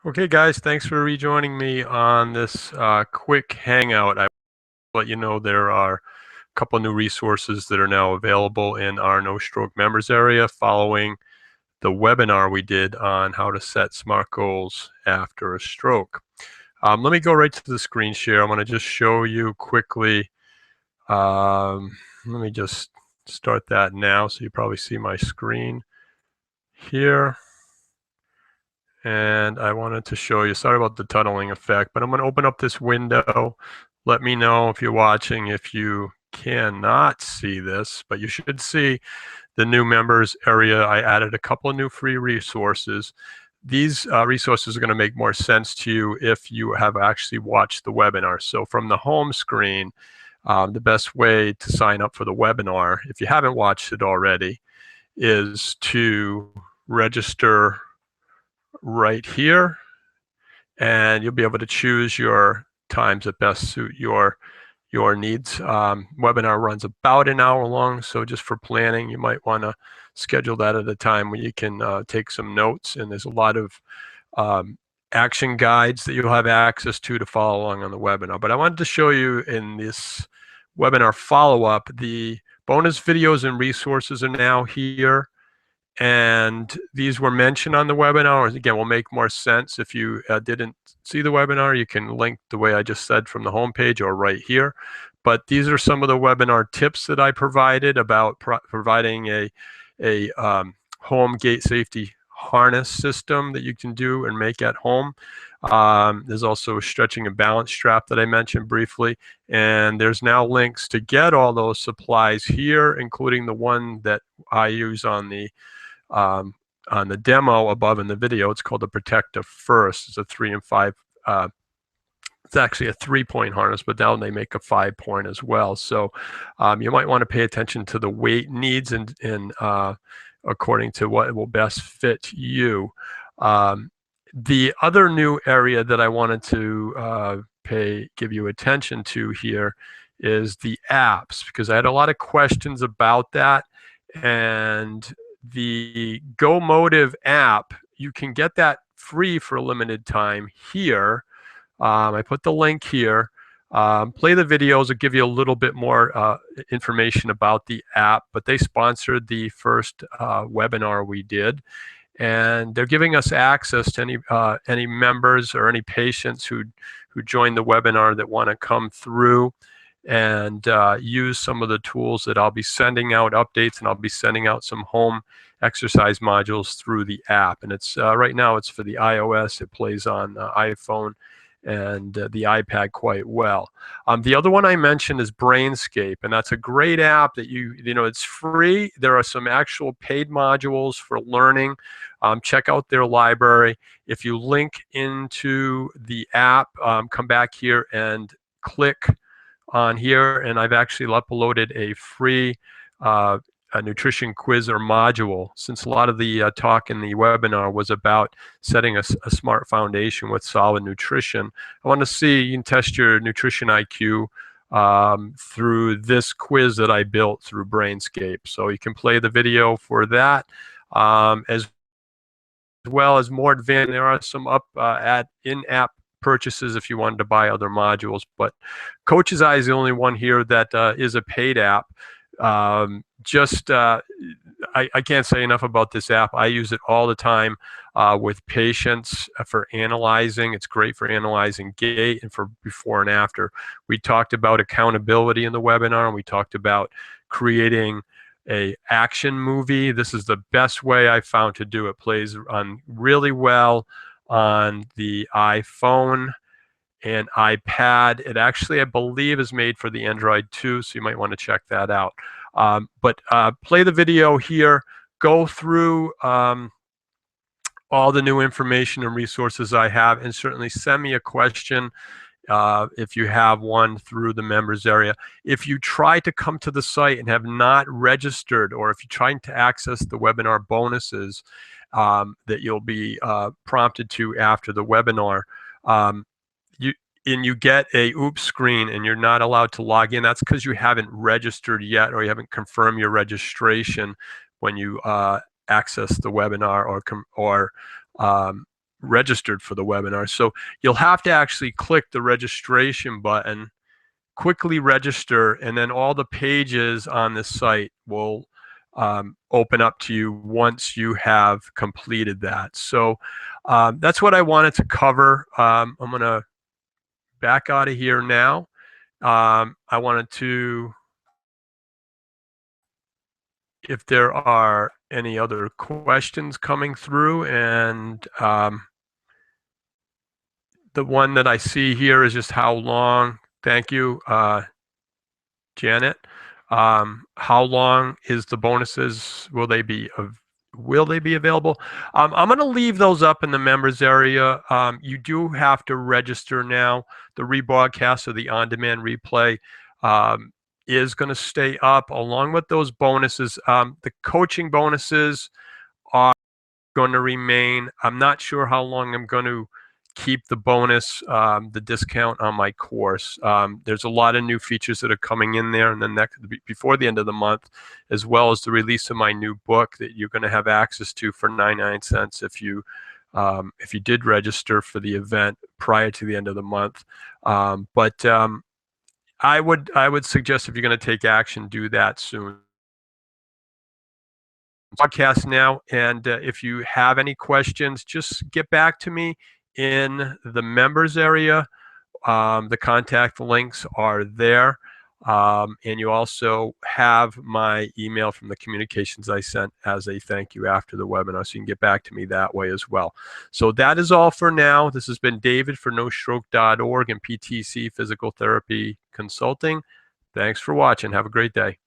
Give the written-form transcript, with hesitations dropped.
Okay, guys, thanks for rejoining me on this quick hangout. I will let you know there are a couple new resources that are now available in our No Stroke members area following the webinar we did on how to set SMART goals after a stroke. Let me go right to the screen share. I'm going to just show you quickly. Let me just start that now so you probably see my screen here. And I wanted to show you, sorry about the tunneling effect, but I'm going to open up this window. Let me know if you're watching if you cannot see this, but you should see the new members area. I added a couple of new free resources. These resources are going to make more sense to you if you have actually watched the webinar. So from the home screen, the best way to sign up for the webinar, if you haven't watched it already, is to register right here, and you'll be able to choose your times that best suit your needs. Webinar runs about an hour long, so just for planning, you might want to schedule that at a time where you can take some notes, and there's a lot of action guides that you'll have access to follow along on the webinar. But I wanted to show you in this webinar follow-up, the bonus videos and resources are now here. And these were mentioned on the webinar. Again, will make more sense if you didn't see the webinar. You can link the way I just said from the homepage or right here. But these are some of the webinar tips that I provided about providing a home gate safety harness system that you can do and make at home. There's also a stretching and balance strap that I mentioned briefly. And there's now links to get all those supplies here, including the one that I use on the demo above in the video. It's called the Protective First. It's a 3 and 5. It's actually a 3-point harness, but now they make a 5-point as well. So you might want to pay attention to the weight needs and according to what will best fit you. The other new area that I wanted to give you attention to here is the apps, because I had a lot of questions about that. And the GoMotive app, you can get that free for a limited time here. I put the link here. Play the videos. Will give you a little bit more information about the app, but they sponsored the first webinar we did. And they're giving us access to any members or any patients who join the webinar that want to come through and use some of the tools that I'll be sending out updates, and I'll be sending out some home exercise modules through the app. And it's right now it's for the iOS. It plays on iPhone and the iPad quite well. The other one I mentioned is Brainscape, and that's a great app that it's free. There are some actual paid modules for learning. Check out their library. If you link into the app, come back here and click on here, and I've actually uploaded a free a nutrition quiz or module, since a lot of the talk in the webinar was about setting a smart foundation with solid nutrition. I want to see you can test your nutrition IQ through this quiz that I built through Brainscape. So you can play the video for that. As well as more advanced, there are some in-app purchases if you wanted to buy other modules, but Coach's Eye is the only one here that is a paid app. I can't say enough about this app. I use it all the time with patients for analyzing. It's great for analyzing gait and for before and after. We talked about accountability in the webinar, and we talked about creating a action movie. This is the best way I found to do it. Plays on really well on the iPhone and iPad. It actually, I believe, is made for the Android too, so you might want to check that out. But play the video here, go through all the new information and resources I have, and certainly send me a question if you have one through the members area. If you try to come to the site and have not registered, or if you're trying to access the webinar bonuses that you'll be prompted to after the webinar, you get a oops screen and you're not allowed to log in, that's because you haven't registered yet, or you haven't confirmed your registration when you access the webinar or registered for the webinar. So you'll have to actually click the registration button, quickly register, and then all the pages on the site will open up to you once you have completed that. So that's what I wanted to cover. I'm going to back out of here now. I wanted to, if there are any other questions coming through, and the one that I see here is just how long, thank you, Janet. How long is the bonuses? Will they be available? I'm going to leave those up in the members area. You do have to register now. The rebroadcast or the on-demand replay is going to stay up along with those bonuses. The coaching bonuses are going to remain. I'm not sure how long I'm going to keep the bonus, the discount on my course. There's a lot of new features that are coming in there, and then before the end of the month, as well as the release of my new book that you're going to have access to for 99 cents if you did register for the event prior to the end of the month. But I would suggest, if you're going to take action, do that soon. Podcast now, and if you have any questions, just get back to me in the members area. The contact links are there, and you also have my email from the communications I sent as a thank you after the webinar, so you can get back to me that way as well. So that is all for now. This has been David for NoStroke.org and PTC Physical Therapy Consulting. Thanks for watching. Have a great day.